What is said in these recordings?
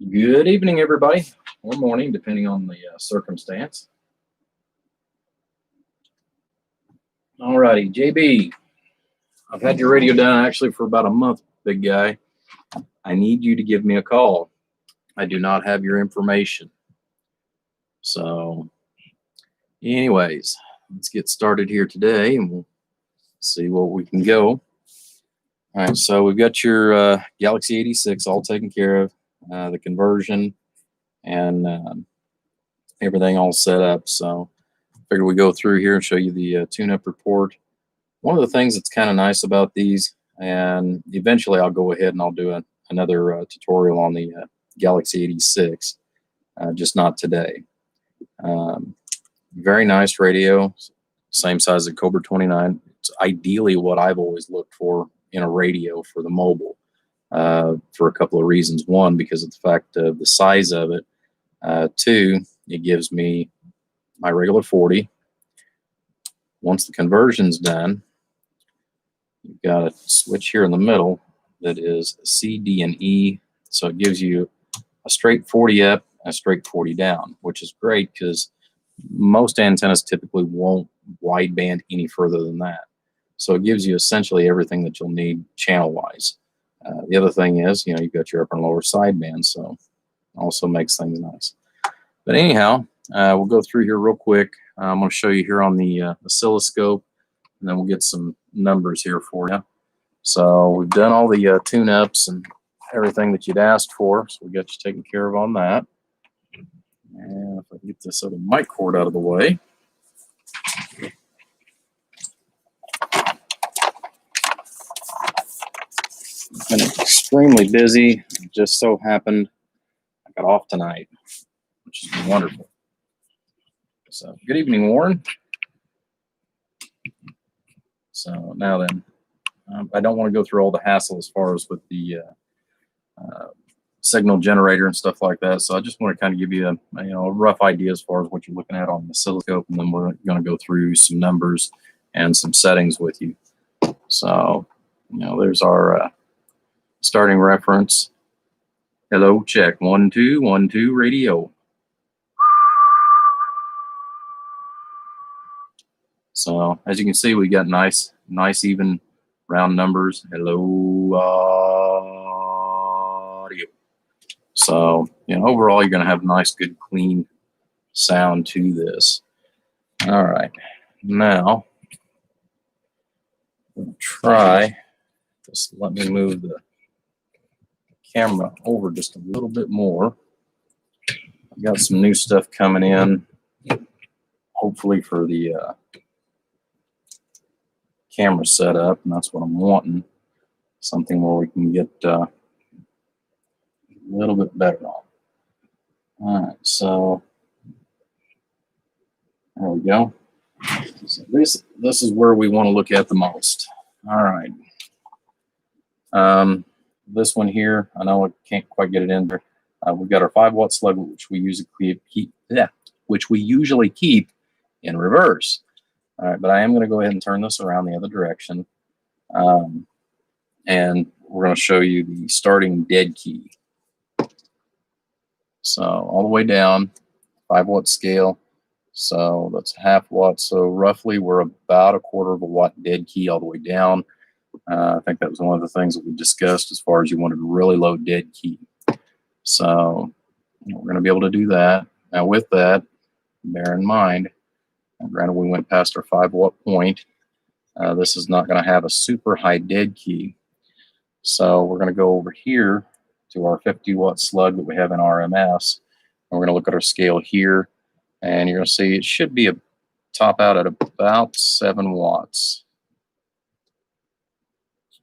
Good evening, everybody, or morning, depending on the circumstance. All righty, JB, I've had your radio done actually for about a month, big guy. I need you to give me a call. I do not have your information. So, anyways, let's get started here today and we'll see what we can go. All right, so we've got your Galaxy 86 all taken care of, the conversion and everything all set up. So I figured we go through here and show you the tune-up report. One of the things that's kind of nice about these, and eventually I'll go ahead and I'll do another tutorial on the Galaxy 86, just not today. Very nice radio, same size as Cobra 29. It's ideally what I've always looked for in a radio for the mobile, for a couple of reasons. One, because of the fact of the size of it. Two, it gives me my regular 40. Once the conversion's done, you've got a switch here in the middle that is C, D, and E. So it gives you a straight 40 up and a straight 40 down, which is great because most antennas typically won't wideband any further than that. So it gives you essentially everything that you'll need channel-wise. The other thing is, you've got your upper and lower sideband, so also makes things nice. But anyhow, we'll go through here real quick. I'm going to show you here on the oscilloscope, and then we'll get some numbers here for you. So we've done all the tune-ups and everything that you'd asked for, so we got you taken care of on that. And if I get this other mic cord out of the way. Been extremely busy. It just so happened I got off tonight, which has been wonderful. So good evening, Warren. So now then, I don't want to go through all the hassle as far as with the signal generator and stuff like that. So I just want to kind of give you a rough idea as far as what you're looking at on the oscilloscope, and then we're going to go through some numbers and some settings with you. So there's our starting reference. Hello, check 1 2 1 2 radio. So as you can see, we got nice even round numbers. Hello, audio. So overall, you're going to have nice, good, clean sound to this. All right, now we'll try. Just let me move the camera over just a little bit more. I've got some new stuff coming in, hopefully for the camera setup, and that's what I'm wanting. Something where we can get a little bit better on. All right, so there we go. So this is where we want to look at the most. All right. This one here, I know I can't quite get it in there. We've got our 5-watt slug, which we usually keep in reverse. All right, but I am going to go ahead and turn this around the other direction, and we're going to show you the starting dead key. So all the way down, 5-watt scale. So that's ½ watt. So roughly, we're about a quarter of a watt dead key all the way down. I think that was one of the things that we discussed as far as you wanted a really low dead key. So we're going to be able to do that. Now with that, bear in mind, granted we went past our 5-watt point, this is not going to have a super high dead key. So we're going to go over here to our 50-watt slug that we have in RMS. And we're going to look at our scale here, and you're going to see it should be a top out at about 7 watts.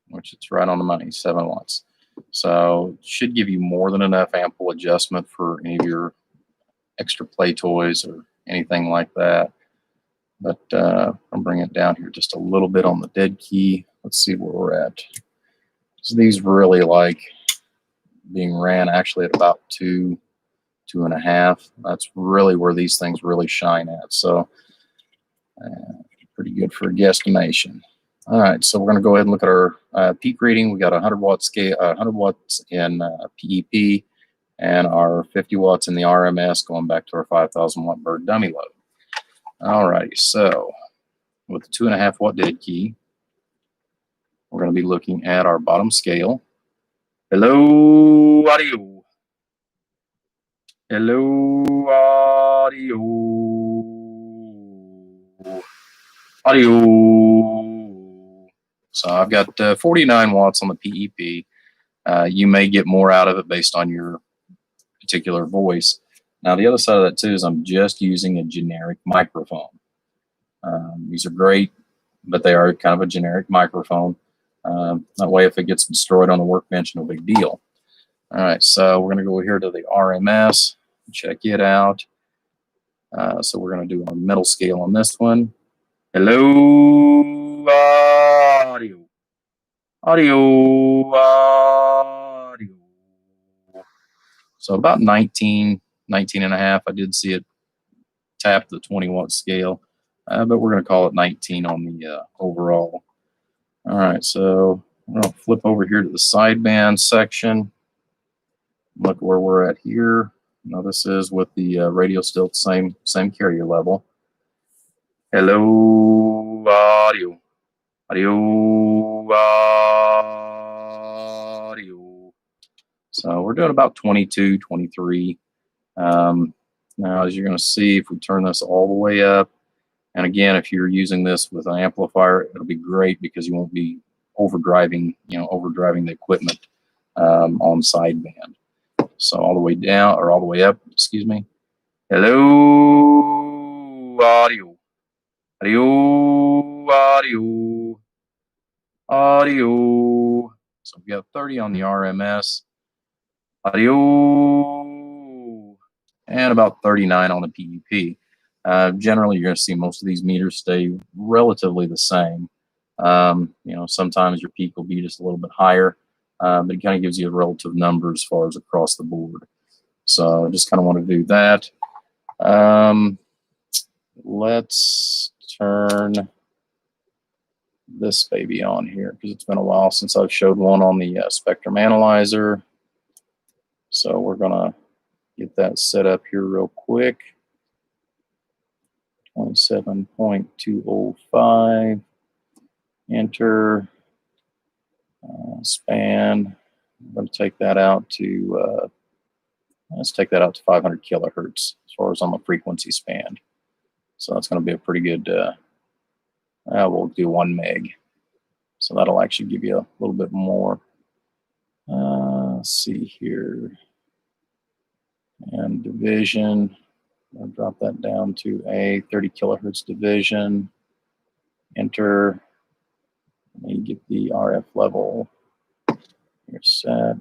Which it's right on the money, 7 watts. So it should give you more than enough ample adjustment for any of your extra play toys or anything like that. But I'll bring it down here just a little bit on the dead key. Let's see where we're at. So these really like being ran actually at about 2, 2.5. That's really where these things really shine at. So pretty good for a guesstimation. All right, so we're going to go ahead and look at our peak reading. We got a 100-watt scale, 100 watts in PEP, and our 50 watts in the RMS going back to our 5,000 watt bird dummy load. Alrighty, so with the 2.5 watt dead key, we're going to be looking at our bottom scale. Hello, audio. Hello, audio. Audio. So I've got 49 watts on the PEP. You may get more out of it based on your particular voice. Now, the other side of that too is I'm just using a generic microphone. These are great, but they are kind of a generic microphone. That way, if it gets destroyed on the workbench, no big deal. All right, so we're going to go here to the RMS, check it out. So we're going to do our middle scale on this one. Hello, audio. Audio, audio. So about 19 and a half. I did see it tap the 20 watt scale, but we're going to call it 19 on the overall. All right, so I'm going to flip over here to the sideband section. Look where we're at here. Now this is with the radio still the same carrier level. Hello, audio. Audio, audio. So we're doing about 22, 23. Now, as you're going to see, if we turn this all the way up, and again, if you're using this with an amplifier, it'll be great because you won't be overdriving the equipment on sideband. So all the way down, or all the way up, excuse me. Hello, audio. Audio, audio, audio. So we got 30 on the RMS. Audio. And about 39 on the PEP. Generally, you're going to see most of these meters stay relatively the same. Sometimes your peak will be just a little bit higher, but it kind of gives you a relative number as far as across the board. So I just kind of want to do that. Let's turn this baby on here because it's been a while since I've showed one on the Spectrum Analyzer. So we're going to get that set up here real quick. 27.205. Enter. Span. I'm going to take that out to, let's take that out to 500 kilohertz as far as on the frequency span. So that's going to be a pretty good, we'll do 1 meg. So that'll actually give you a little bit more. Let's see here. And division, I'll drop that down to a 30 kilohertz division. Enter. And you get the RF level. You're set.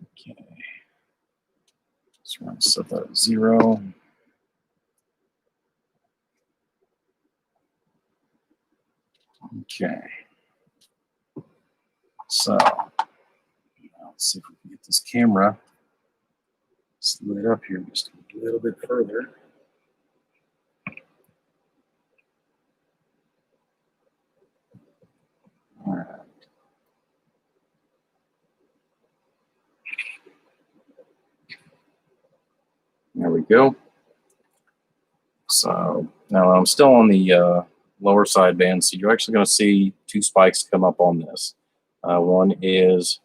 Okay. So we're going to set that at 0. Okay. So let's see if we can get this camera slid up here just a little bit further. All right. There we go. So now I'm still on the lower sideband, so you're actually going to see 2 spikes come up on this. One is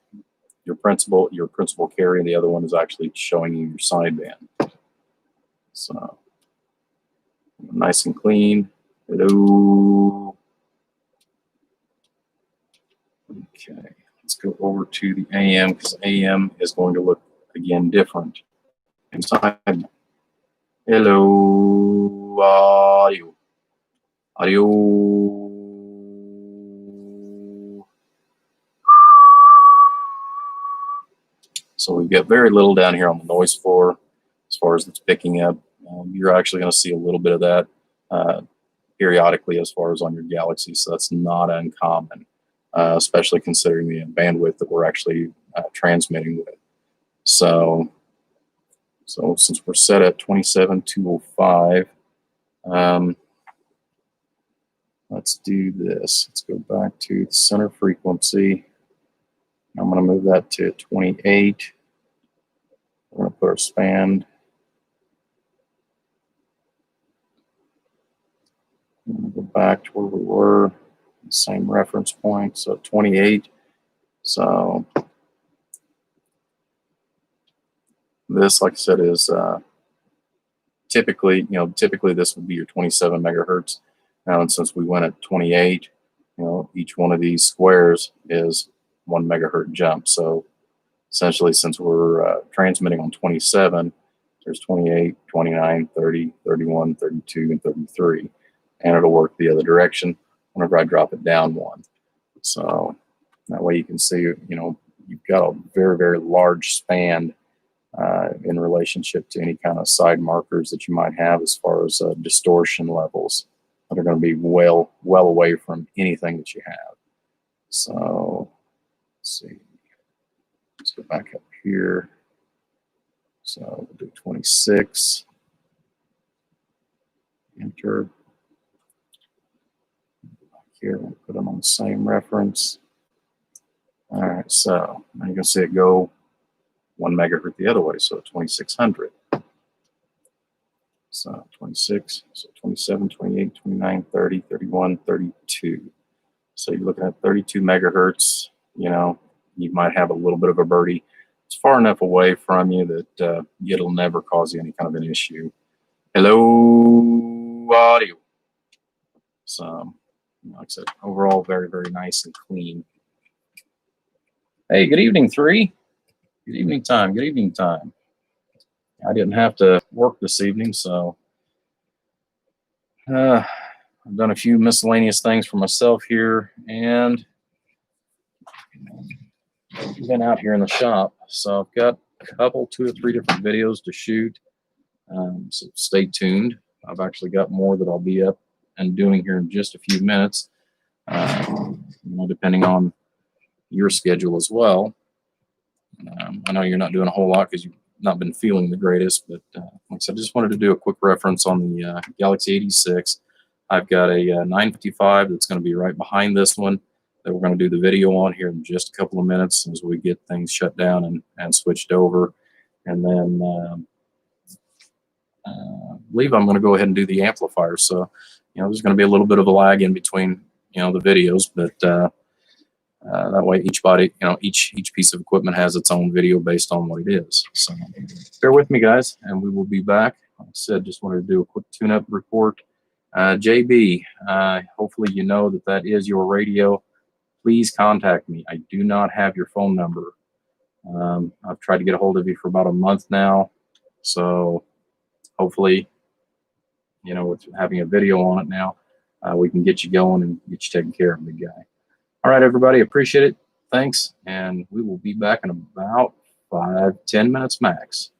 your principal carrier, and the other one is actually showing you your sideband. So nice and clean. Hello. Okay, let's go over to the AM because AM is going to look again different inside. Hello, audio. Audio. So we've got very little down here on the noise floor as far as it's picking up. You're actually going to see a little bit of that periodically as far as on your Galaxy, so that's not uncommon, especially considering the bandwidth that we're actually transmitting with. So since we're set at 27.205, let's do this. Let's go back to the center frequency. I'm going to move that to 28. We're going to put our span. I'm going to go back to where we were, same reference point, so 28. So this, like I said, is typically this would be your 27 megahertz. Now, and since we went at 28, each one of these squares is 1 megahertz jump. So essentially, since we're transmitting on 27, there's 28, 29, 30, 31, 32, and 33. And it'll work the other direction whenever I drop it down one. So that way you can see, you've got a very, very large span in relationship to any kind of side markers that you might have as far as distortion levels that are going to be well away from anything that you have. So let's see. Let's go back up here. So we'll do 26. Enter. Here, we'll put them on the same reference. All right, so now you can see it go 1 megahertz the other way, so 2600. So 26, so 27, 28, 29, 30, 31, 32. So you're looking at 32 megahertz. You might have a little bit of a birdie. It's far enough away from you that it'll never cause you any kind of an issue. Hello, audio. So, like I said, overall, very, very nice and clean. Hey, good evening, 3. Good evening time. Good evening time. I didn't have to work this evening, so I've done a few miscellaneous things for myself here, and been out here in the shop. So I've got a couple, 2 or 3 different videos to shoot. So stay tuned. I've actually got more that I'll be up and doing here in just a few minutes, depending on your schedule as well. I know you're not doing a whole lot because you've not been feeling the greatest, but like I said, I just wanted to do a quick reference on the Galaxy 86. I've got a 955 that's going to be right behind this one that we're going to do the video on here in just a couple of minutes as we get things shut down and switched over. And then I believe I'm going to go ahead and do the amplifier. So, there's going to be a little bit of a lag in between, the videos, but that way each piece of equipment has its own video based on what it is. So bear with me, guys, and we will be back. Like I said, just wanted to do a quick tune-up report. JB, hopefully you know that is your radio. Please contact me. I do not have your phone number. I've tried to get a hold of you for about a month now. So hopefully, with having a video on it now, we can get you going and get you taken care of, big guy. All right, everybody, appreciate it. Thanks, and we will be back in about 5-10 minutes max.